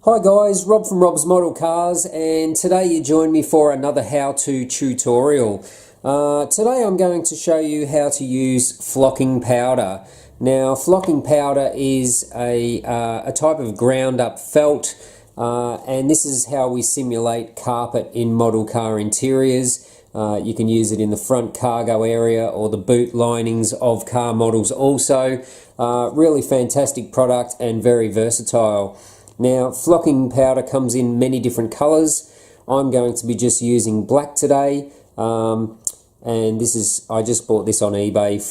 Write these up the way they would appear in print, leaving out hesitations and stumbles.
Hi guys, Rob from Rob's Model Cars, and today you join me for another how-to tutorial. Today I'm going to show you how to use flocking powder. Now flocking powder is a type of ground up felt, and this is how we simulate carpet in model car interiors. You can use it in the front cargo area or the boot linings of car models also. Really fantastic product and very versatile. Now flocking powder comes in many different colours. I'm going to be just using black today, and I just bought this on eBay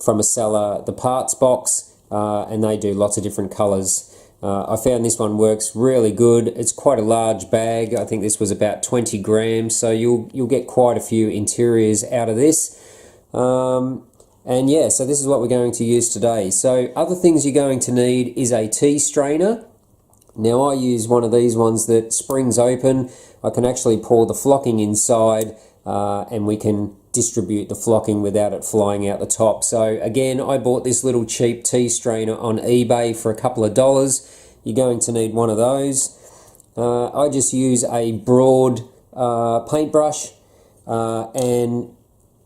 from a seller, the parts box, and they do lots of different colours. I found this one works really good. It's quite a large bag. I think this was about 20 grams, so you'll get quite a few interiors out of this. And yeah, so this is what we're going to use today. So other things you're going to need is a tea strainer. Now I use one of these ones that springs open. I can actually pour the flocking inside, and we can distribute the flocking without it flying out the top. So again, I bought this little cheap tea strainer on eBay for a couple of dollars. You're going to need one of those. I just use a broad paintbrush, and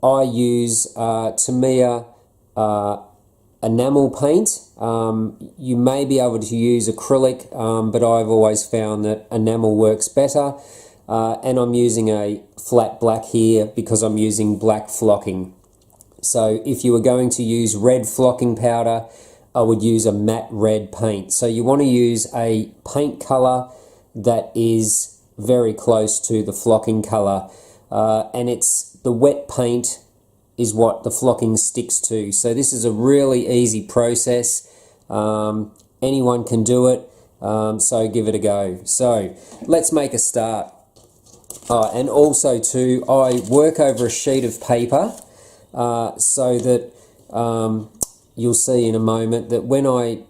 I use Tamiya enamel paint. You may be able to use acrylic, but I've always found that enamel works better. And I'm using a flat black here because I'm using black flocking. So if you were going to use red flocking powder, I would use a matte red paint. So you want to use a paint color that is very close to the flocking color, and it's the wet paint is what the flocking sticks to. So this is a really easy process. Anyone can do it, so give it a go. So let's make a start. And also too, I work over a sheet of paper, so that you'll see in a moment that when I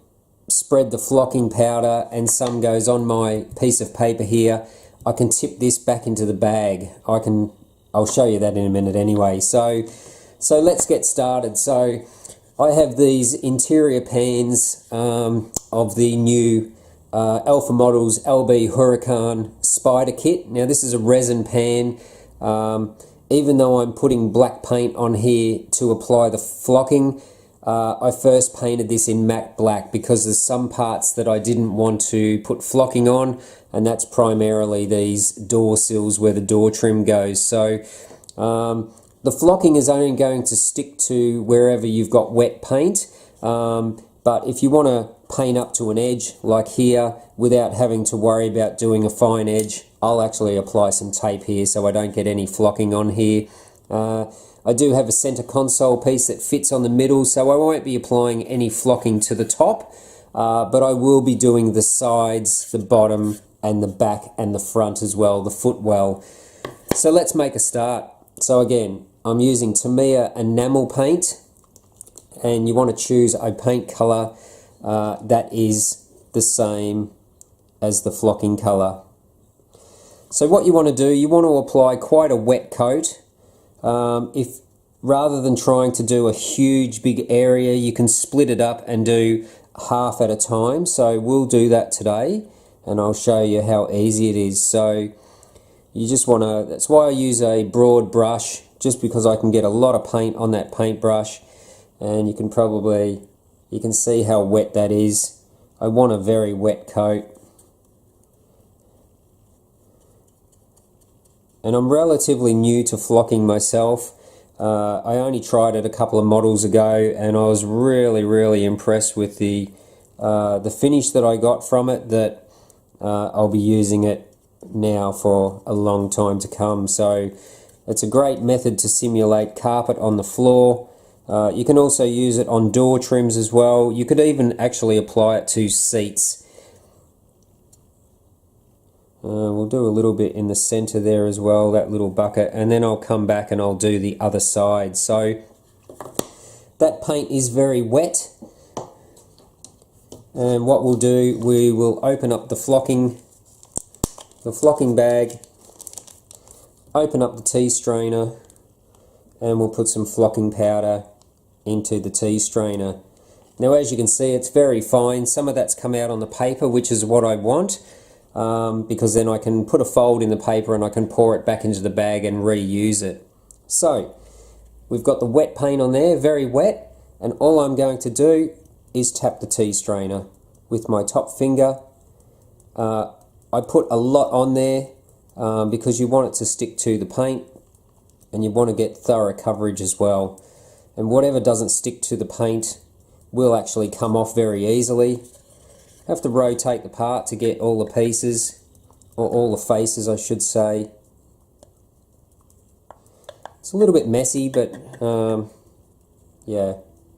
spread the flocking powder and some goes on my piece of paper here, I can tip this back into the bag. I'll show you that in a minute anyway. So let's get started. So I have these interior pans of the new Alpha Models LB Huracan Spider Kit. Now this is a resin pan. Even though I'm putting black paint on here to apply the flocking, I first painted this in matte black because there's some parts that I didn't want to put flocking on, and that's primarily these door sills where the door trim goes. So the flocking is only going to stick to wherever you've got wet paint, but if you want to paint up to an edge like here without having to worry about doing a fine edge, I'll actually apply some tape here so I don't get any flocking on here. I do have a center console piece that fits on the middle, so I won't be applying any flocking to the top, but I will be doing the sides, the bottom, and the back and the front as well, the footwell. So let's make a start. So again, I'm using Tamiya enamel paint, and you want to choose a paint color that is the same as the flocking color. So what you want to do, you want to apply quite a wet coat. If rather than trying to do a huge big area, you can split it up and do half at a time. So we'll do that today, and I'll show you how easy it is. So you just want to, that's why I use a broad brush, just because I can get a lot of paint on that paintbrush, and you can see how wet that is. I want a very wet coat. And I'm relatively new to flocking myself. I only tried it a couple of models ago, and I was really impressed with the finish that I got from it, that I'll be using it now for a long time to come. So it's a great method to simulate carpet on the floor. You can also use it on door trims as well. You could even actually apply it to seats. We'll do a little bit in the center there as well, that little bucket, and then I'll come back and I'll do the other side. So that paint is very wet, and what we'll do, we will open up the flocking bag, open up the tea strainer, and we'll put some flocking powder into the tea strainer. Now as you can see, it's very fine. Some of that's come out on the paper, which is what I want, because then I can put a fold in the paper and I can pour it back into the bag and reuse it. So we've got the wet paint on there, very wet, and all I'm going to do is tap the tea strainer with my top finger. I put a lot on there because you want it to stick to the paint and you want to get thorough coverage as well. And whatever doesn't stick to the paint will actually come off very easily. Have to rotate the part to get all the pieces, or all the faces I should say. It's a little bit messy, but yeah,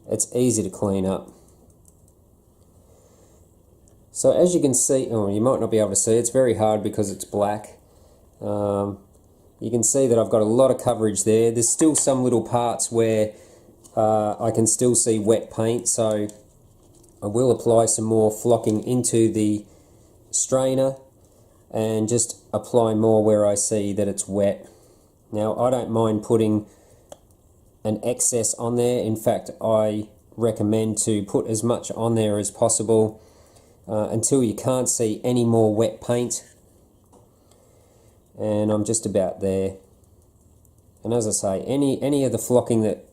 it's easy to clean up. So as you can see, oh, you might not be able to see, it's very hard because it's black. You can see that I've got a lot of coverage there. There's still some little parts where I can still see wet paint, so I will apply some more flocking into the strainer and just apply more where I see that it's wet. Now I don't mind putting an excess on there. In fact, I recommend to put as much on there as possible until you can't see any more wet paint. And I'm just about there. And as I say, any of the flocking that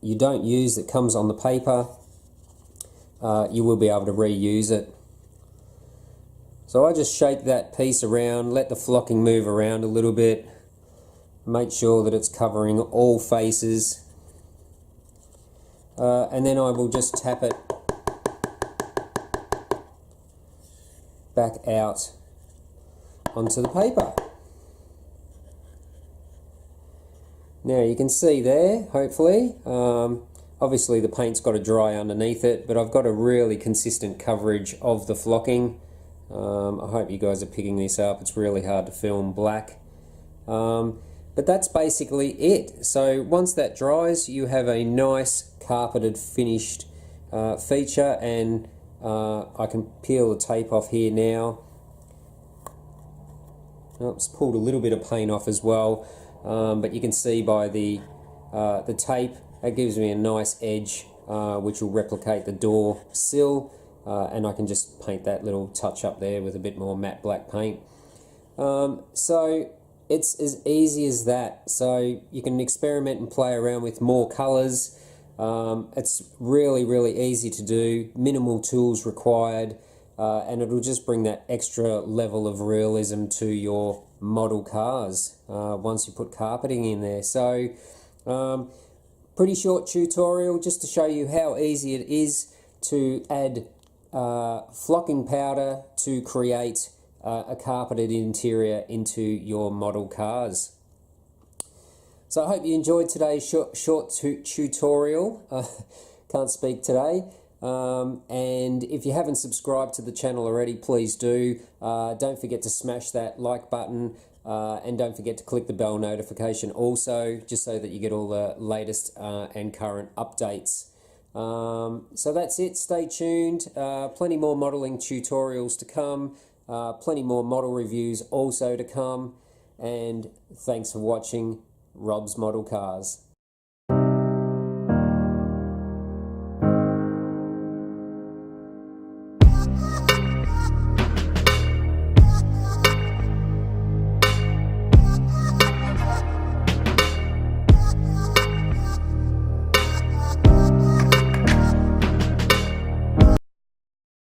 you don't use that comes on the paper, you will be able to reuse it. So I just shake that piece around, let the flocking move around a little bit, make sure that it's covering all faces, and then I will just tap it back out onto the paper. Now you can see there, hopefully, obviously the paint's got to dry underneath it, but I've got a really consistent coverage of the flocking. I hope you guys are picking this up. It's really hard to film black. But that's basically it. So once that dries, you have a nice carpeted finished feature, and I can peel the tape off here now. Oops, pulled a little bit of paint off as well, but you can see by the tape, that gives me a nice edge which will replicate the door sill, and I can just paint that little touch up there with a bit more matte black paint. So it's as easy as that. So you can experiment and play around with more colours. It's really easy to do, minimal tools required, and it'll just bring that extra level of realism to your model cars once you put carpeting in there. So pretty short tutorial just to show you how easy it is to add flocking powder to create a carpeted interior into your model cars. So I hope you enjoyed today's short tutorial. Can't speak today. And if you haven't subscribed to the channel already, please do. Don't forget to smash that like button, and don't forget to click the bell notification also, just so that you get all the latest and current updates. So that's it. Stay tuned. Plenty more modeling tutorials to come. Plenty more model reviews also to come. And thanks for watching Rob's Model Cars.